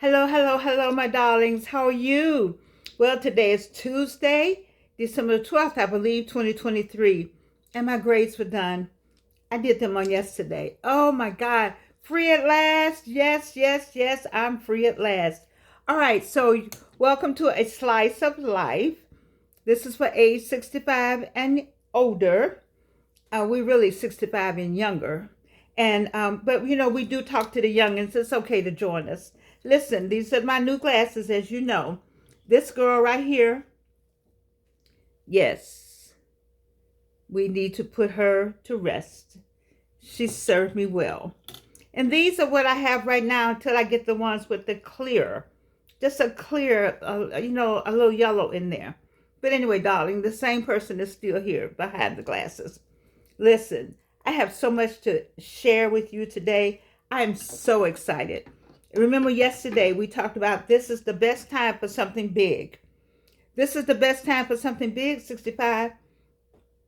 Hello, hello, hello, my darlings. How are you? Well, today is Tuesday, December 12th, I believe, 2023. And my grades were done. I did them on yesterday. Oh my God. Free at last. Yes, yes, yes. I'm free at last. All right. So, welcome to A Slice of Life. This is for age 65 and older. We really 65 and younger. But we do talk to the youngins. It's okay to join us. Listen, these are my new glasses, as you know. This girl right here, yes, we need to put her to rest. She served me well. And these are what I have right now until I get the ones with the clear, just a clear, a little yellow in there. But anyway, darling, the same person is still here behind the glasses. Listen, I have so much to share with you today. I am so excited. Remember yesterday we talked about this is the best time for something big. This is the best time for something big, 65.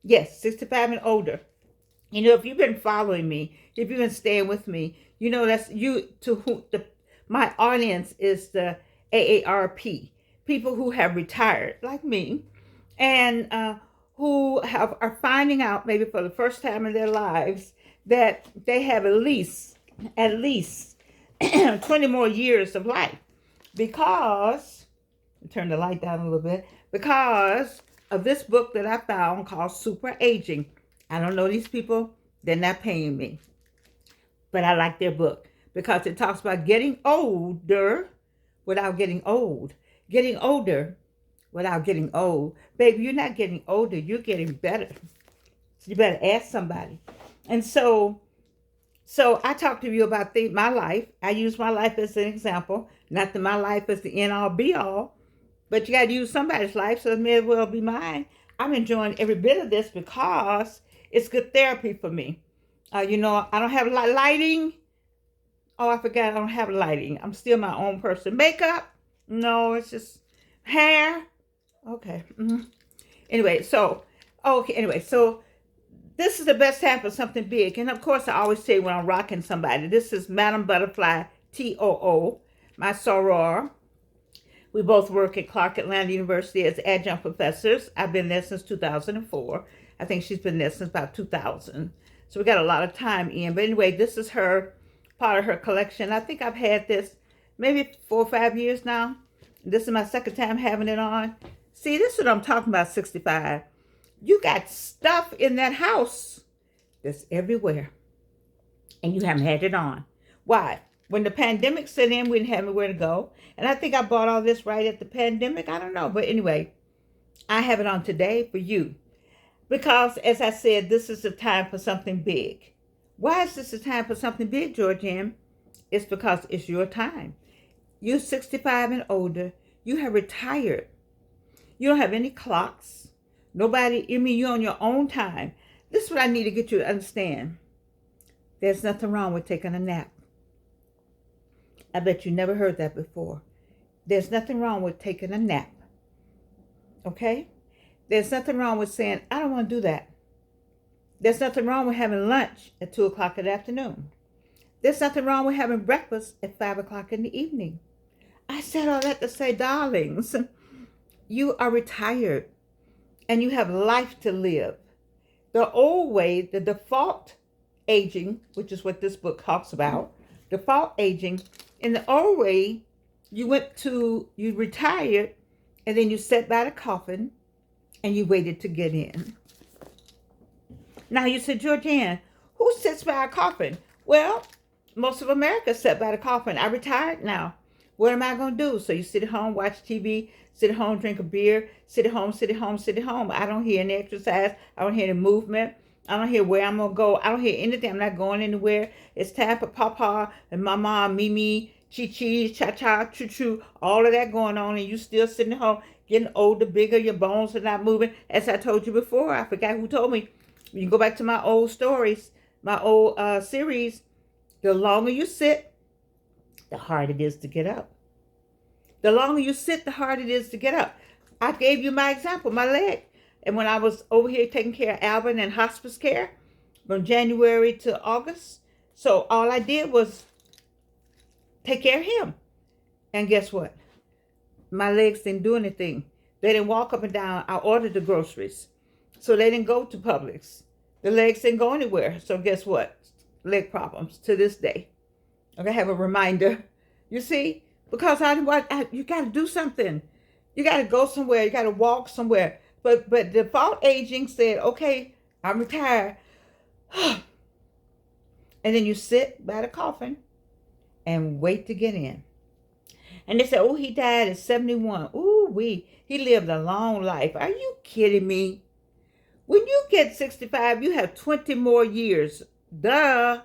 Yes, 65 and older. If you've been following me, if you've been staying with me, that's you to who my audience is the AARP, people who have retired like me and who are finding out maybe for the first time in their lives that they have at least 20 more years of life because turn the light down a little bit because of this book that I found called Super Aging. I don't know these people, they're not paying me, but I like their book because it talks about getting older without getting old, getting older without getting old. Baby, you're not getting older, you're getting better. So you better ask somebody. And so I talk to you about my life. I use my life as an example. Not that my life is the end all be all, but you got to use somebody's life, so it may as well be mine. I'm enjoying every bit of this because it's good therapy for me. I don't have lighting. Oh, I forgot I don't have lighting. I'm still my own person. Makeup? No, it's just hair. Okay. Anyway, so this is the best time for something big. And of course, I always say when I'm rocking somebody, this is Madam Butterfly TOO, my soror. We both work at Clark Atlanta University as adjunct professors. I've been there since 2004. I think she's been there since about 2000. So we got a lot of time in. But anyway, this is part of her collection. I think I've had this maybe 4 or 5 years now. This is my second time having it on. See, this is what I'm talking about, 65. You got stuff in that house that's everywhere. And you haven't had it on. Why? When the pandemic set in, we didn't have anywhere to go. And I think I bought all this right at the pandemic. I don't know. But anyway, I have it on today for you. Because, as I said, this is the time for something big. Why is this the time for something big, Georgianne? It's because it's your time. You're 65 and older. You have retired. You don't have any clocks. You're on your own time. This is what I need to get you to understand. There's nothing wrong with taking a nap. I bet you never heard that before. There's nothing wrong with taking a nap. Okay? There's nothing wrong with saying, I don't want to do that. There's nothing wrong with having lunch at 2 o'clock in the afternoon. There's nothing wrong with having breakfast at 5 o'clock in the evening. I said all that to say, darlings, you are retired and you have life to live. The old way, the default aging, which is what this book talks about, default aging, in the old way, you retired and then you sat by the coffin and you waited to get in. Now you said, Georgianne, who sits by a coffin? Well, most of America sat by the coffin. I retired now. What am I going to do? So you sit at home, watch TV, sit at home, drink a beer, sit at home, sit at home, sit at home. I don't hear any exercise. I don't hear any movement. I don't hear where I'm going to go. I don't hear anything. I'm not going anywhere. It's time for Papa and Mama, Mimi, Chi-Chi, Cha-Cha, Choo-Choo, all of that going on. And you still sitting at home, getting older, bigger. Your bones are not moving. As I told you before, I forgot who told me. You can go back to my old stories, my old series. The longer you sit, the harder it is to get up. The longer you sit, the harder it is to get up. I gave you my example, my leg. And when I was over here taking care of Alvin in hospice care from January to August, so all I did was take care of him. And guess what? My legs didn't do anything. They didn't walk up and down. I ordered the groceries. So they didn't go to Publix. The legs didn't go anywhere. So guess what? Leg problems to this day. Okay, I have a reminder. You see? Because you got to do something. You got to go somewhere. You got to walk somewhere. But default aging said, okay, I'm retired. And then you sit by the coffin and wait to get in. And they said, oh, he died at 71. Ooh, he lived a long life. Are you kidding me? When you get 65, you have 20 more years. Duh.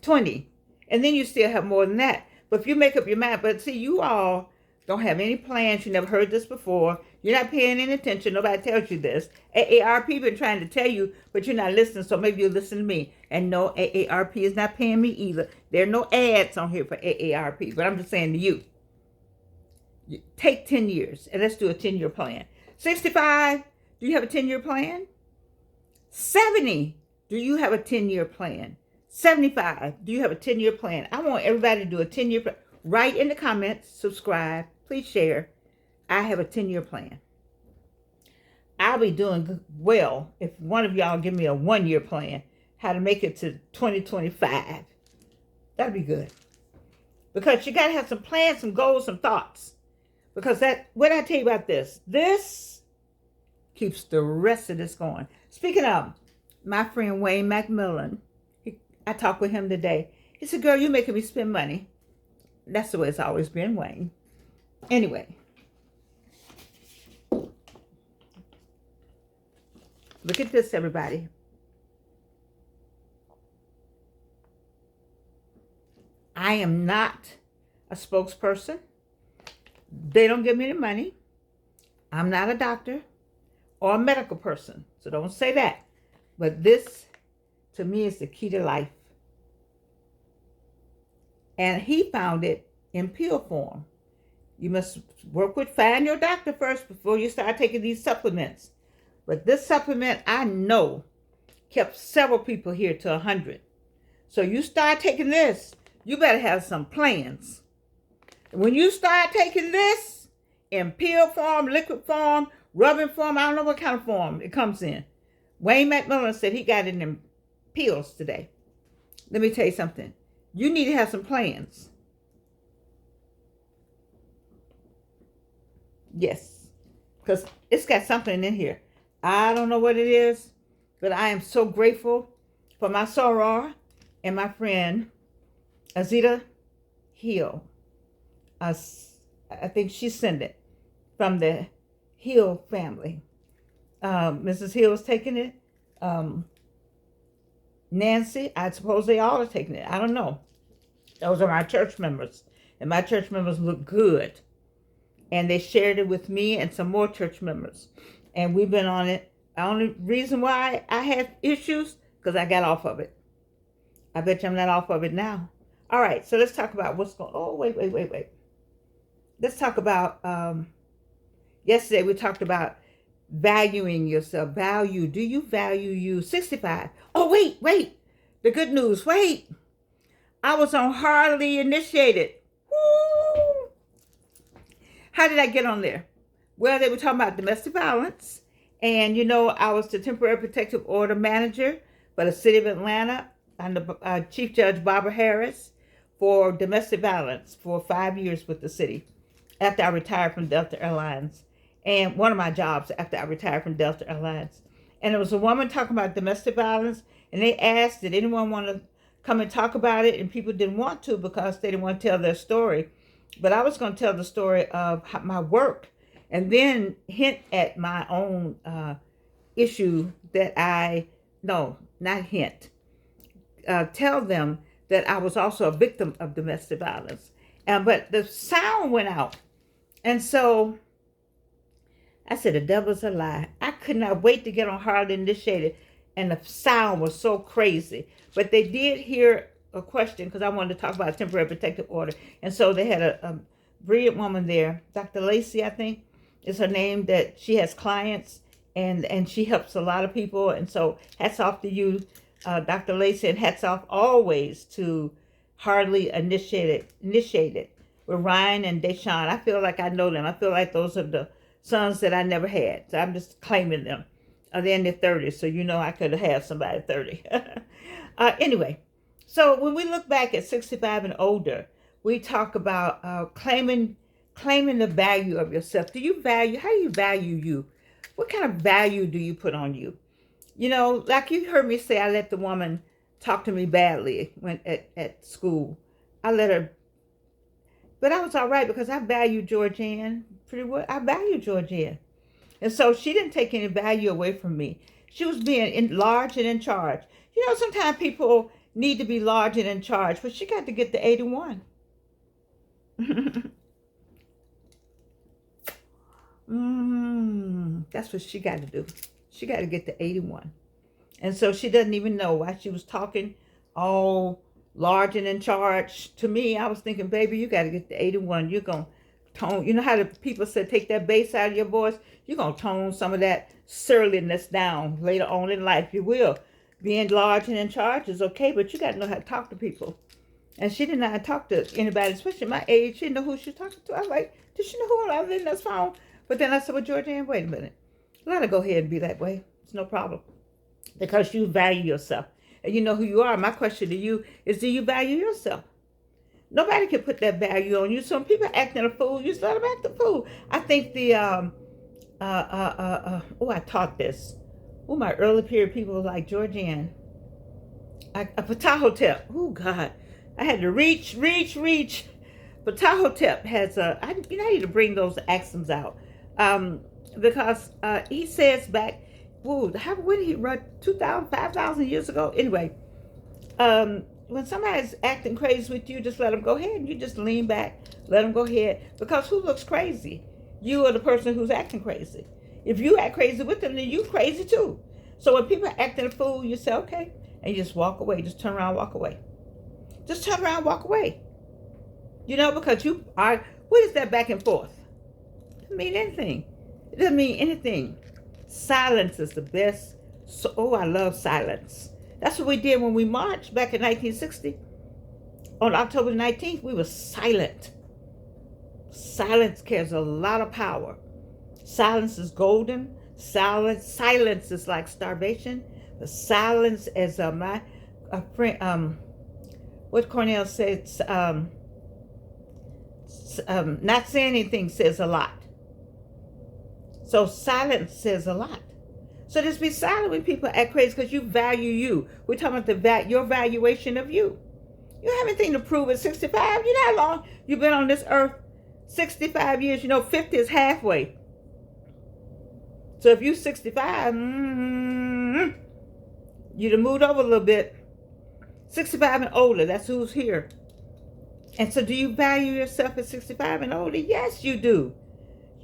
20. And then you still have more than that. But if you make up your mind, but see, you all don't have any plans. You never heard this before. You're not paying any attention. Nobody tells you this. AARP been trying to tell you, but you're not listening. So maybe you listen to me. And no, AARP is not paying me either. There are no ads on here for AARP. But I'm just saying to you, take 10 years and let's do a 10-year plan. 65, do you have a 10-year plan? 70, do you have a 10-year plan? 75, do you have a 10-year plan? I want everybody to do a 10-year plan. Write in the comments, subscribe, please share. I have a 10-year plan. I'll be doing well if one of y'all give me a 1-year plan, how to make it to 2025. That'd be good. Because you got to have some plans, some goals, some thoughts. Because what I tell you about this keeps the rest of this going. Speaking of, my friend Wayne McMillan, I talked with him today. He said, girl, you're making me spend money. That's the way it's always been, Wayne. Anyway. Look at this, everybody. I am not a spokesperson. They don't give me the money. I'm not a doctor or a medical person. So don't say that. But this, to me, is the key to life. And he found it in pill form. You must find your doctor first before you start taking these supplements. But this supplement, I know, kept several people here to 100. So you start taking this, you better have some plans. When you start taking this in pill form, liquid form, rubbing form, I don't know what kind of form it comes in. Wayne McMillan said he got it in pills today. Let me tell you something. You need to have some plans. Yes. Because it's got something in here. I don't know what it is, but I am so grateful for my soror and my friend Azita Hill. I think she sent it from the Hill family. Mrs. Hill is taking it. Nancy, I suppose they all are taking it. I don't know. Those are my church members. And my church members look good. And they shared it with me and some more church members. And we've been on it. The only reason why I had issues, because I got off of it. I bet you I'm not off of it now. All right, so let's talk about what's going on. Oh, wait. Let's talk about, yesterday we talked about valuing yourself. Value. Do you value you? 65. Oh, wait. The good news. Wait. I was on Hardly Initiated. Woo! How did I get on there? Well, they were talking about domestic violence. And, I was the temporary protective order manager for the city of Atlanta under Chief Judge Barbara Harris for domestic violence for 5 years with the city after I retired from Delta Airlines. And one of my jobs after I retired from Delta Airlines. And there was a woman talking about domestic violence. And they asked, did anyone want to come and talk about it? And people didn't want to because they didn't want to tell their story. But I was going to tell the story of my work. And then hint at my own issue that tell them that I was also a victim of domestic violence. But the sound went out. And so I said, the devil's a lie. I could not wait to get on Hardly Initiated. And the sound was so crazy. But they did hear a question because I wanted to talk about temporary protective order. And so they had a brilliant woman there, Dr. Lacey, I think is her name, that she has clients and she helps a lot of people. And so hats off to you, Dr. Lacey, and hats off always to Hardly Initiated. with Ryan and Deshaun. I feel like I know them. I feel like those are the sons that I never had. So I'm just claiming them. They're in their 30s, so you know I could have had somebody at 30. Anyway, so when we look back at 65 and older, we talk about claiming the value of yourself. How do you value you? What kind of value do you put on you? You know, like you heard me say, I let the woman talk to me badly when at school. I let her, but I was all right because I value Georgianne pretty well. I value Georgianne. And so she didn't take any value away from me. She was being large and in charge. You know, sometimes people need to be large and in charge, but she got to get the 81. That's what she got to do. She got to get the 81. And so she doesn't even know why she was talking all large and in charge to me. I was thinking, baby, you got to get the 81. You're going to tone. You know how the people said, take that bass out of your voice? You're going to tone some of that surliness down later on in life. You will. Being large and in charge is okay, but you got to know how to talk to people. And she didn't know how to talk to anybody, especially my age. She didn't know who she was talking to. I was like, did she know who I was in this phone? But then I said, well, Georgianne, wait a minute. Let her go ahead and be that way. It's no problem. Because you value yourself. And you know who you are. My question to you is, do you value yourself? Nobody can put that value on you. So when people acting a fool, you just let them act a fool. I think I taught this. Oh, my early period people were like, Georgianne, Ptahotep. Oh, God. I had to reach. Ptahotep has I need to bring those axioms out. Because he says back, when did he run? 2,000, 5,000 years ago? Anyway, when somebody's acting crazy with you, just let them go ahead. And you just lean back, let them go ahead. Because who looks crazy? You are the person who's acting crazy. If you act crazy with them, then you crazy too. So when people are acting a fool, you say, okay, and you just walk away. Just turn around, walk away. Just turn around, walk away. You know, because you are, what is that back and forth? It doesn't mean anything. It doesn't mean anything. Silence is the best. So, I love silence. That's what we did when we marched back in 1960. On October 19th, we were silent. Silence carries a lot of power. Silence is golden. Silence is like starvation. The silence, as my friend, what Cornell said, not saying anything says a lot. So silence says a lot. So just be silent when people act crazy because you value you. We're talking about your valuation of you. You don't have anything to prove at 65. You know how long you've been on this earth? 65 years. You know, 50 is halfway. So if you're 65, you'd have moved over a little bit. 65 and older, that's who's here. And so do you value yourself at 65 and older? Yes, you do.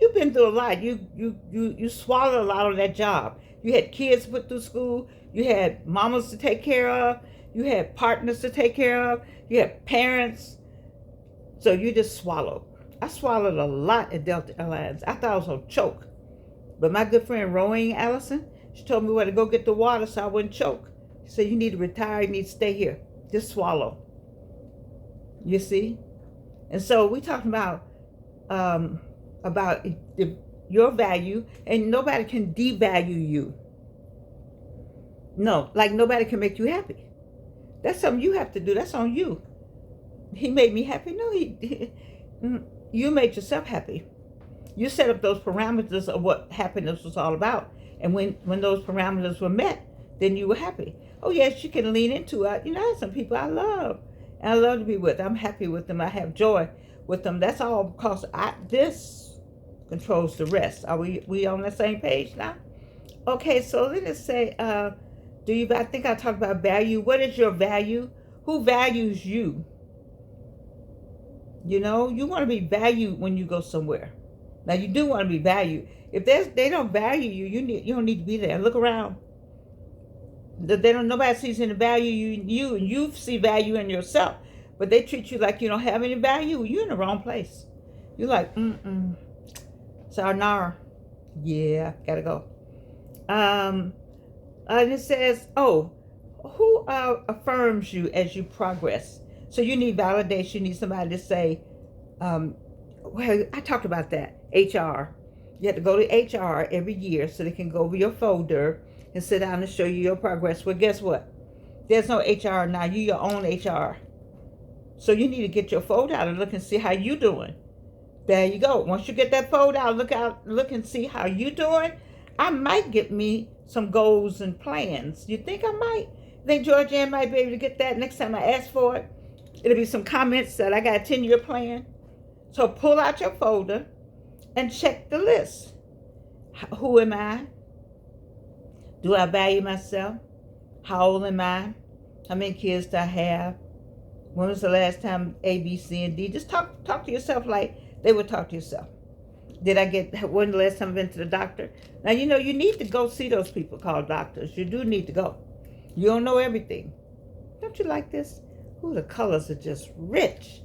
You've been through a lot. You swallowed a lot on that job. You had kids put through school. You had mamas to take care of. You had partners to take care of. You had parents. So you just swallowed. I swallowed a lot at Delta Airlines. I thought I was going to choke. But my good friend, Rowing Allison, she told me where to go get the water so I wouldn't choke. She said, you need to retire. You need to stay here. Just swallow. You see? And so we're talking about your value, and nobody can devalue you. No, like nobody can make you happy. That's something you have to do. That's on you. He made me happy. No, you made yourself happy. You set up those parameters of what happiness was all about. And when those parameters were met, then you were happy. Oh, yes, you can lean into it. You know, I have some people I love. And I love to be with. I'm happy with them. I have joy with them. That's all because this controls the rest. Are we on the same page now? Okay, so let us say, I think I talked about value. What is your value? Who values you? You know, you want to be valued when you go somewhere. Now, you do want to be valued. If they don't value you, you don't need to be there. Look around. Nobody sees any value in you, and you see value in yourself. But they treat you like you don't have any value. You're in the wrong place. You're like, sayonara. Yeah, gotta go. And it says, who affirms you as you progress? So you need validation. You need somebody to say, Well, I talked about that. HR. You have to go to HR every year so they can go over your folder and sit down and show you your progress. Well, guess what? There's no HR now. You your own HR. So you need to get your folder out and look and see how you doing. There you go. Once you get that folder out, look and see how you doing. I might get me some goals and plans. You think I might? Think Georgianne might be able to get that next time I ask for it? It'll be some comments that I got a 10-year plan. So pull out your folder and check the list. Who am I? Do I value myself? How old am I? How many kids do I have? When was the last time A, B, C, and D? Just talk to yourself like they would talk to yourself. When the last time I've been to the doctor? Now, you need to go see those people called doctors. You do need to go. You don't know everything. Don't you like this? Ooh, the colors are just rich.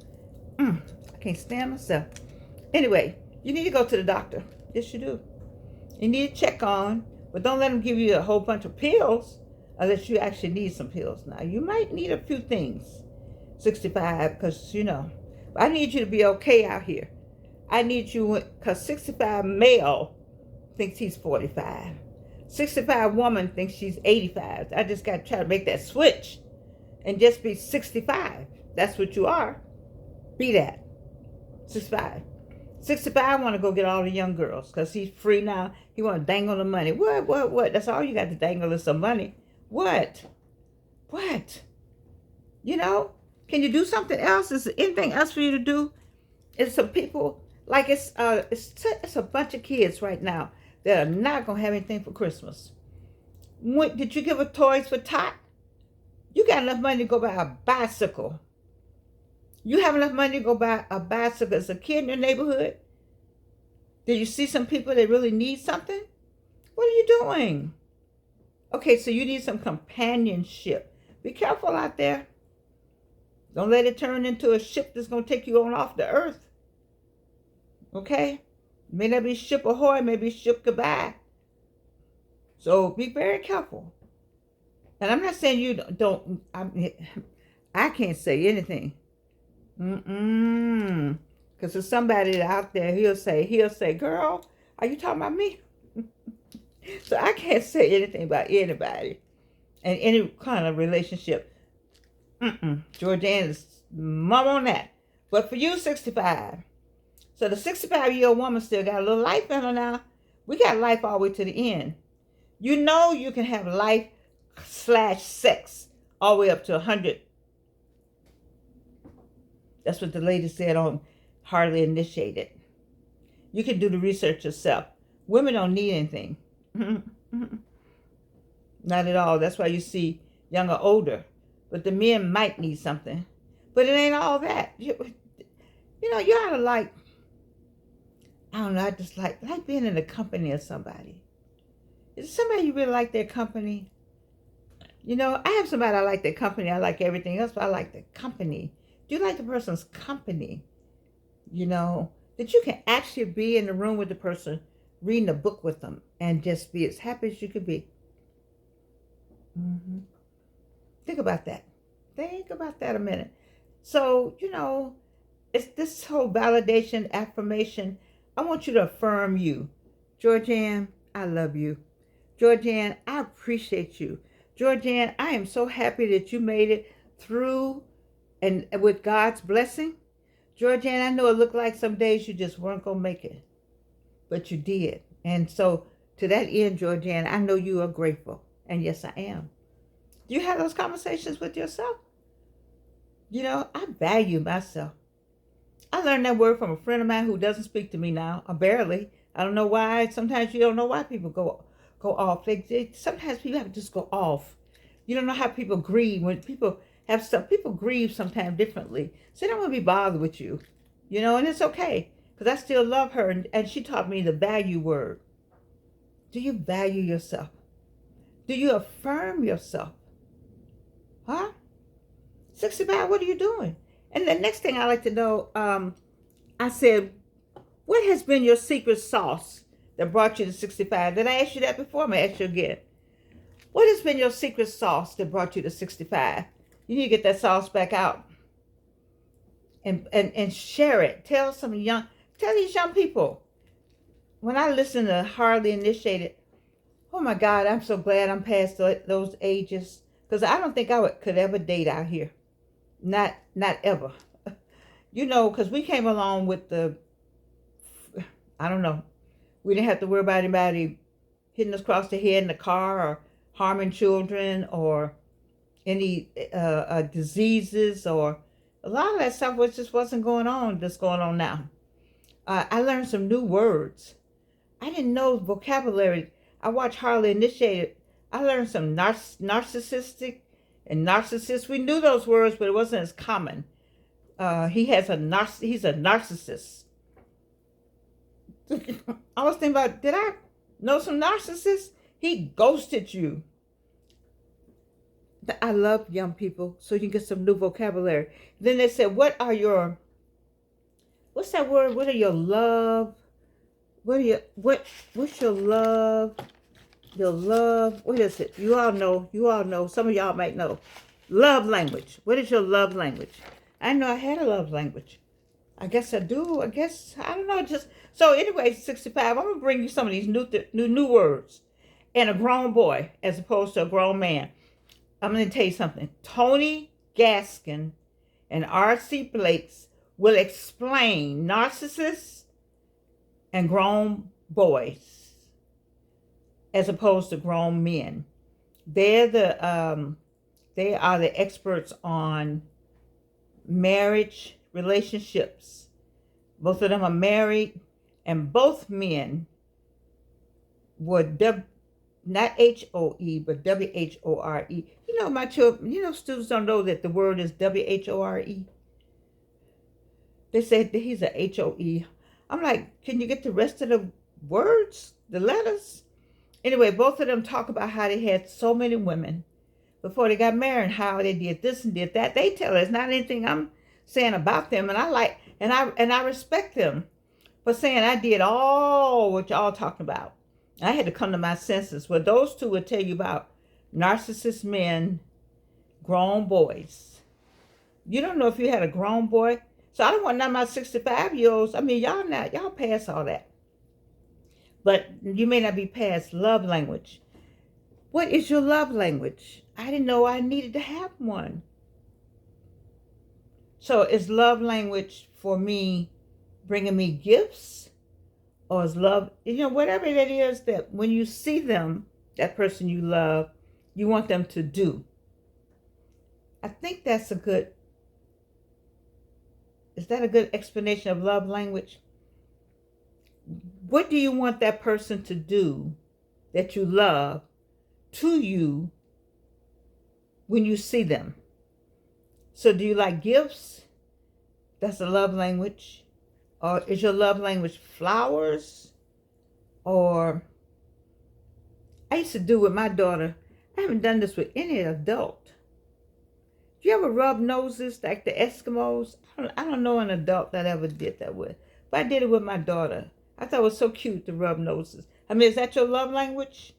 I can't stand myself. Anyway, you need to go to the doctor. Yes, you do. You need to check on, but don't let them give you a whole bunch of pills unless you actually need some pills. Now, you might need a few things, 65, because, I need you to be okay out here. I need you, because 65 male thinks he's 45. 65 woman thinks she's 85. I just got to try to make that switch and just be 65. That's what you are. Be that. 65. 65 want to go get all the young girls because he's free now. He want to dangle the money. What? That's all you got to dangle is some money. What? Can you do something else? Is there anything else for you to do? It's some people, like it's a bunch of kids right now that are not going to have anything for Christmas. Did you give her toys for Tot? You got enough money to go buy a bicycle. You have enough money to go buy a bicycle as a kid in your neighborhood? Did you see some people that really need something? What are you doing? Okay, so you need some companionship. Be careful out there. Don't let it turn into a ship that's going to take you on off the earth. Okay? May not be ship ahoy, maybe ship goodbye. So be very careful. And I'm not saying you don't, I can't say anything. Because there's somebody out there, he'll say, girl, are you talking about me? So I can't say anything about anybody and any kind of relationship. Georgianne is mum on that. But for you, 65. So the 65-year-old woman still got a little life in her now. We got life all the way to the end. You can have life/sex all the way up to 100. That's what the lady said on Hardly Initiated. You can do the research yourself. Women don't need anything. Not at all. That's why you see young or older. But the men might need something. But it ain't all that. You ought to like, I don't know, I just like being in the company of somebody. Is somebody you really like their company? I have somebody I like their company. I like everything else, but I like the company. Do you like the person's company? That you can actually be in the room with the person, reading a book with them, and just be as happy as you could be. Think about that. Think about that a minute. So, it's this whole validation, affirmation. I want you to affirm you. Georgianne, I love you. Georgianne, I appreciate you. Georgianne, I am so happy that you made it through and with God's blessing. Georgianne, I know it looked like some days you just weren't going to make it, but you did. And so to that end, Georgianne, I know you are grateful. And yes, I am. Do you have those conversations with yourself? I value myself. I learned that word from a friend of mine who doesn't speak to me now, or barely. I don't know why. Sometimes you don't know why people go off. Sometimes people have to just go off. You don't know how people grieve. When people have stuff, people grieve sometimes differently. So they don't want to be bothered with you. And it's okay. Because I still love her. And she taught me the value word. Do you value yourself? Do you affirm yourself? Huh? 65, what are you doing? And the next thing I like to know, I said, what has been your secret sauce that brought you to 65? Did I ask you that before? I'm going to ask you again. What has been your secret sauce that brought you to 65? You need to get that sauce back out. and share it. Tell these young people. When I listen to Hardly Initiated, oh my God, I'm so glad I'm past those ages, because I don't think could ever date out here. Not ever. Because we came along with I don't know, we didn't have to worry about anybody hitting us across the head in the car or harming children or any diseases, or a lot of that stuff just wasn't going on that's going on now. I learned some new words. I didn't know vocabulary. I watched Hardly Initiated. I learned some narcissistic and narcissist. We knew those words, but it wasn't as common. He's a narcissist. I was thinking about, did I know some narcissists? He ghosted you. I love young people, so you can get some new vocabulary. Then they said, what's that word? What are your love? What's your love? Your love, what is it? You all know. Some of y'all might know. Love language. What is your love language? I know I had a love language. I guess I do. I don't know. So anyway, 65, I'm going to bring you some of these new words. And a grown boy as opposed to a grown man. I'm going to tell you something. Tony Gaskin and R.C. Blakes will explain narcissists and grown boys as opposed to grown men. They are the experts on marriage relationships. Both of them are married, and both men were not H-O-E, but W-H-O-R-E. My children, students don't know that the word is W-H-O-R-E. They said that he's a H-O-E. I'm like, can you get the rest of the words, the letters? Anyway, both of them talk about how they had so many women before they got married, how they did this and did that. They tell us, not anything I'm saying about them, and I respect them for saying I did all what y'all talking about. I had to come to my senses. Well, those two would tell you about narcissist men, grown boys. You don't know if you had a grown boy. So I don't want none of my 65-year-olds. I mean, y'all past all that. But you may not be past love language. What is your love language? I didn't know I needed to have one. So is love language for me bringing me gifts? Or is love, whatever that is, that when you see them, that person you love, you want them to do? I think that's is that a good explanation of love language? What do you want that person to do that you love to you when you see them? So do you like gifts? That's a love language. Or is your love language flowers? Or I used to do with my daughter. I haven't done this with any adult. Do you ever rub noses like the Eskimos? I don't know an adult that ever did that with. But I did it with my daughter. I thought it was so cute to rub noses. I mean, is that your love language?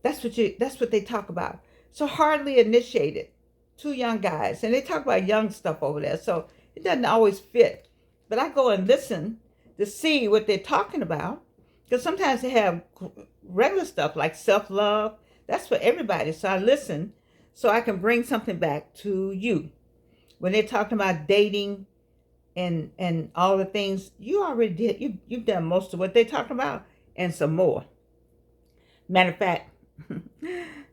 That's what they talk about. So Hardly Initiated. Two young guys. And they talk about young stuff over there. So it doesn't always fit. But I go and listen to see what they're talking about. Because sometimes they have regular stuff like self-love. That's for everybody. So I listen so I can bring something back to you. When they're talking about dating and all the things, you already did. You've done most of what they're talking about and some more. Matter of fact,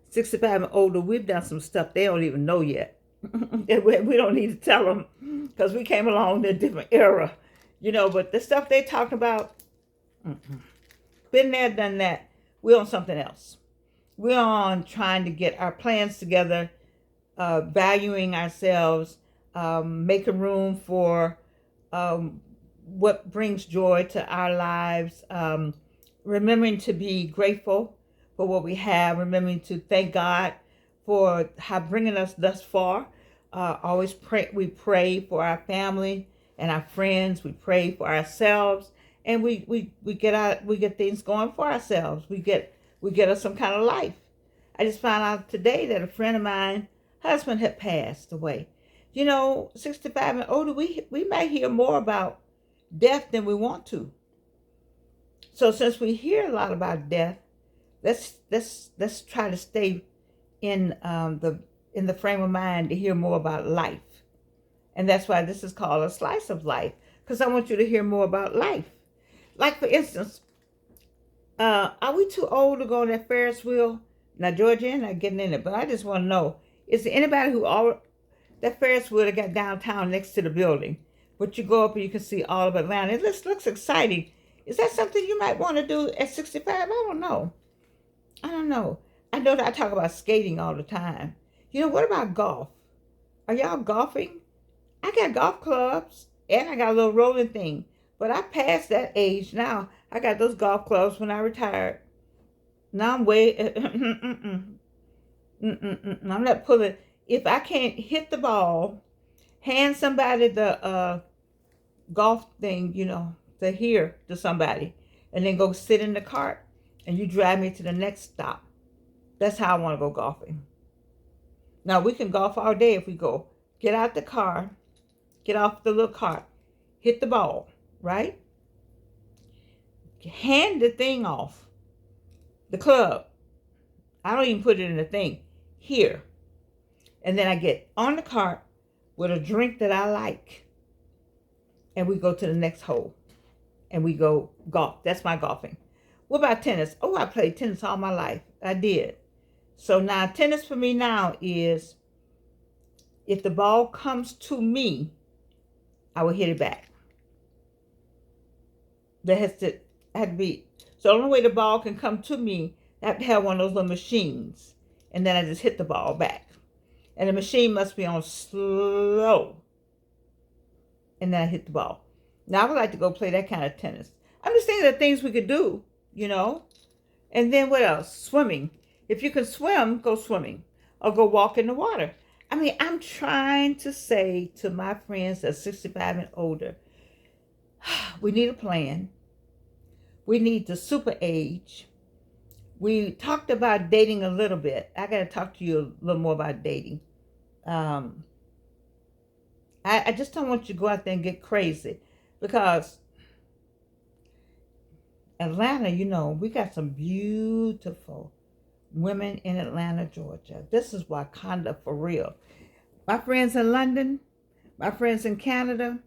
65 and older, we've done some stuff they don't even know yet. We don't need to tell them because we came along in a different era, but the stuff they talking about, been there, done that. We're on something else. We're on trying to get our plans together, valuing ourselves, making room for what brings joy to our lives, remembering to be grateful for what we have, remembering to thank God for bringing us thus far. Always pray. We pray for our family and our friends. We pray for ourselves, and we get things going for ourselves. We get us some kind of life. I just found out today that a friend of mine, husband had passed away. 65 and older, we might hear more about death than we want to. So since we hear a lot about death, let's try to stay in the frame of mind to hear more about life. And that's why this is called A Slice of Life, because I want you to hear more about life. Like, for instance, are we too old to go on that Ferris wheel? Now, Georgia ain't not getting in it, but I just want to know, is there anybody that Ferris wheel that got downtown next to the building, but you go up and you can see all of Atlanta? It looks exciting. Is that something you might want to do at 65? I don't know. I know that I talk about skating all the time. What about golf? Are y'all golfing? I got golf clubs and I got a little rolling thing, but I passed that age now. I got those golf clubs when I retired. Now I'm way, I'm not pulling. If I can't hit the ball, hand somebody the golf thing, to somebody, and then go sit in the cart and you drive me to the next stop. That's how I want to go golfing. Now, we can golf all day if we go. Get out the car, get off the little cart, hit the ball, right? Hand the thing off, the club. I don't even put it in the thing. Here. And then I get on the cart with a drink that I like. And we go to the next hole. And we go golf. That's my golfing. What about tennis? Oh, I played tennis all my life. I did. So now tennis for me now is, if the ball comes to me, I will hit it back. That had to be, so the only way the ball can come to me, I have to have one of those little machines. And then I just hit the ball back. And the machine must be on slow. And then I hit the ball. Now I would like to go play that kind of tennis. I'm just thinking of things we could do, And then what else? Swimming. If you can swim, go swimming. Or go walk in the water. I'm trying to say to my friends that 65 and older, we need a plan. We need the super age. We talked about dating a little bit. I got to talk to you a little more about dating. I just don't want you to go out there and get crazy, because Atlanta, we got some beautiful women in Atlanta, Georgia. This is Wakanda for real. My friends in London, my friends in Canada,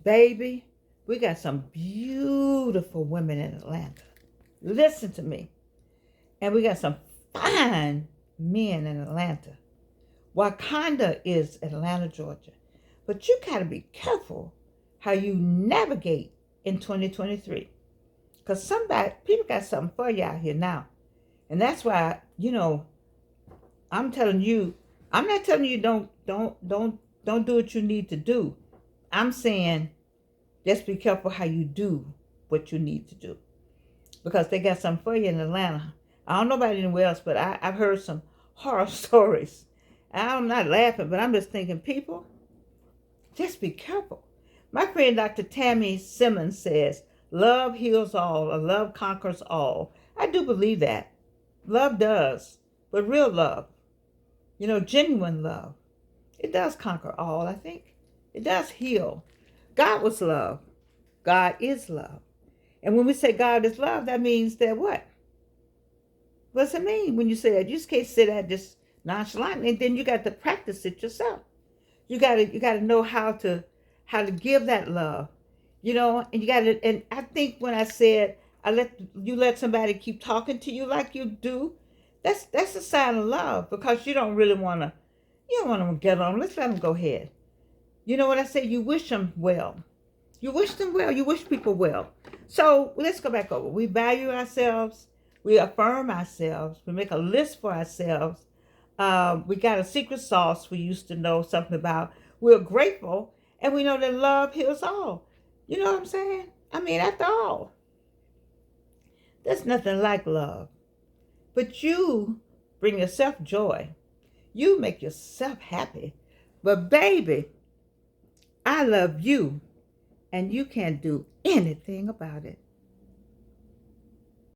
baby, we got some beautiful women in Atlanta. Listen to me. And we got some fine men in Atlanta. Wakanda is Atlanta, Georgia. But you got to be careful how you navigate in 2023. Because people got something for you out here now. And that's why, I'm telling you, I'm not telling you don't do what you need to do. I'm saying just be careful how you do what you need to do. Because they got something for you in Atlanta. I don't know about anywhere else, but I've heard some horror stories. I'm not laughing, but I'm just thinking, people, just be careful. My friend Dr. Tammy Simmons says, love heals all, or love conquers all. I do believe that. Love does, but real love, genuine love, it does conquer all, I think. It does heal. God was love. God is love. And when we say God is love, that means that what? What does it mean when you say that? You just can't say that just nonchalantly, and then you got to practice it yourself. You got to know how to give that love, and you got to. And I think when I said let somebody keep talking to you like you do, that's a sign of love, because you don't want to get on. Let's let them go ahead. You know what I say? You wish them well. You wish them well. You wish people well. So let's go back over. We value ourselves. We affirm ourselves. We make a list for ourselves. We got a secret sauce we used to know something about. We're grateful, and we know that love heals all. You know what I'm saying? After all, there's nothing like love. But you bring yourself joy. You make yourself happy. But baby, I love you, and you can't do anything about it.